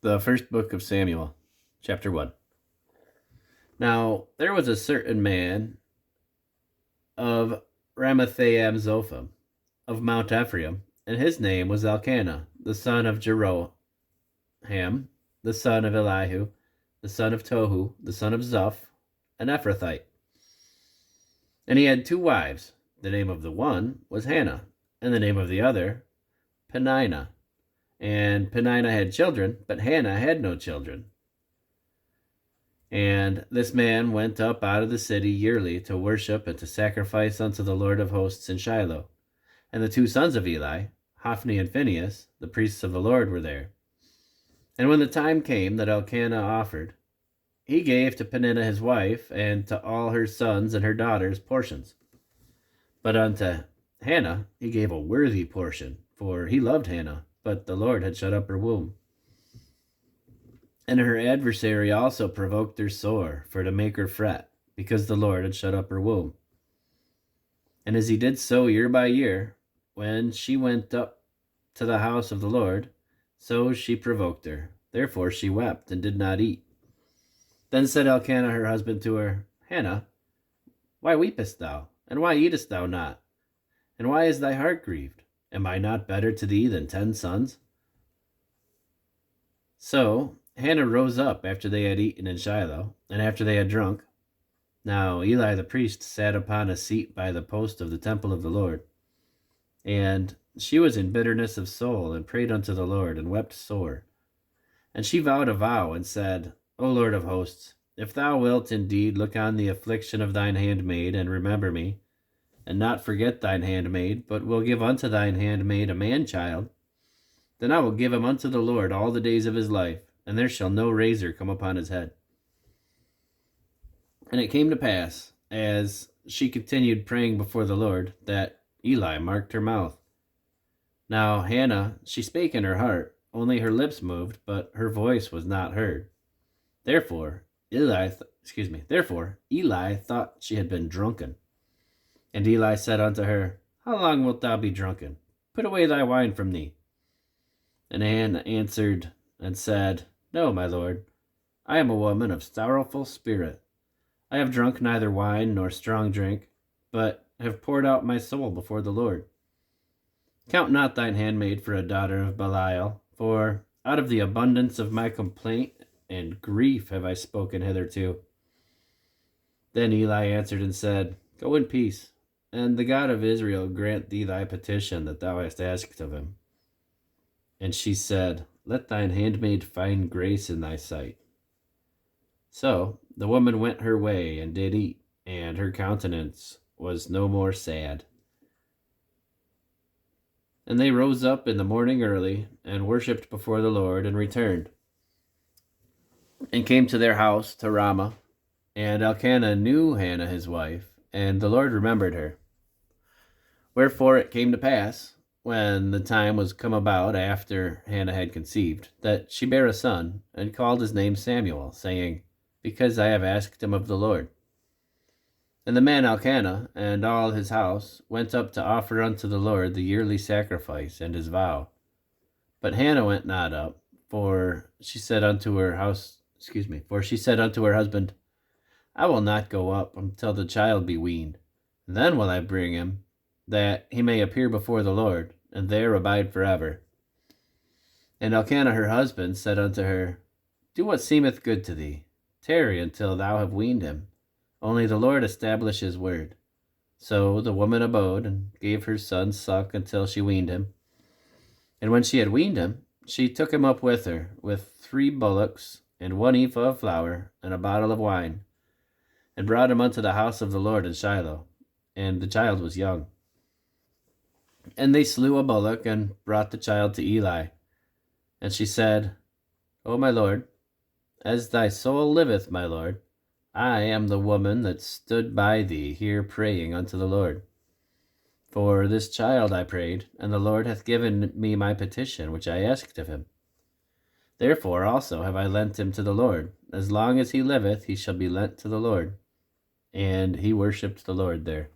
The first book of Samuel, chapter 1. Now, there was a certain man of Ramathaim Zophim, of Mount Ephraim, and his name was Elkanah, the son of Jeroham, the son of Elihu, the son of Tohu, the son of Zoph, an Ephrathite. And he had 2 wives. The name of the one was Hannah, and the name of the other Peninnah. And Peninnah had children, but Hannah had no children. And this man went up out of the city yearly to worship and to sacrifice unto the Lord of hosts in Shiloh. And the 2 sons of Eli, Hophni and Phinehas, the priests of the Lord, were there. And when the time came that Elkanah offered, he gave to Peninnah his wife and to all her sons and her daughters portions. But unto Hannah he gave a worthy portion, for he loved Hannah, but the Lord had shut up her womb. And her adversary also provoked her sore, for to make her fret, because the Lord had shut up her womb. And as he did so year by year, when she went up to the house of the Lord, so she provoked her. Therefore she wept and did not eat. Then said Elkanah her husband to her, Hannah, why weepest thou? And why eatest thou not? And why is thy heart grieved? Am I not better to thee than 10 sons? So Hannah rose up after they had eaten in Shiloh, and after they had drunk. Now Eli the priest sat upon a seat by the post of the temple of the Lord. And she was in bitterness of soul, and prayed unto the Lord, and wept sore. And she vowed a vow, and said, O Lord of hosts, if thou wilt indeed look on the affliction of thine handmaid, and remember me, and not forget thine handmaid, but will give unto thine handmaid a man-child, then I will give him unto the Lord all the days of his life, and there shall no razor come upon his head. And it came to pass, as she continued praying before the Lord, that Eli marked her mouth. Now Hannah, she spake in her heart, only her lips moved, but her voice was not heard. Therefore Eli thought she had been drunken. And Eli said unto her, How long wilt thou be drunken? Put away thy wine from thee. And Hannah answered and said, No, my lord, I am a woman of sorrowful spirit. I have drunk neither wine nor strong drink, but have poured out my soul before the Lord. Count not thine handmaid for a daughter of Belial, for out of the abundance of my complaint and grief have I spoken hitherto. Then Eli answered and said, Go in peace, and the God of Israel grant thee thy petition that thou hast asked of him. And she said, Let thine handmaid find grace in thy sight. So the woman went her way and did eat, and her countenance was no more sad. And they rose up in the morning early, and worshipped before the Lord, and returned, and came to their house to Ramah. And Elkanah knew Hannah his wife, and the Lord remembered her. Wherefore it came to pass, when the time was come about after Hannah had conceived, that she bare a son, and called his name Samuel, saying, Because I have asked him of the Lord. And the man Elkanah and all his house went up to offer unto the Lord the yearly sacrifice and his vow. But Hannah went not up, for she said unto her husband, I will not go up until the child be weaned. Then will I bring him, that he may appear before the Lord, and there abide forever. And Elkanah her husband said unto her, Do what seemeth good to thee. Tarry until thou have weaned him. Only the Lord establish his word. So the woman abode, and gave her son suck until she weaned him. And when she had weaned him, she took him up with her, with 3 bullocks, and 1 ephah of flour, and a bottle of wine, and brought him unto the house of the Lord in Shiloh. And the child was young. And they slew a bullock, and brought the child to Eli. And she said, O my lord, as thy soul liveth, my lord, I am the woman that stood by thee here praying unto the Lord. For this child I prayed, and the Lord hath given me my petition which I asked of him. Therefore also have I lent him to the Lord. As long as he liveth, he shall be lent to the Lord. And he worshipped the Lord there.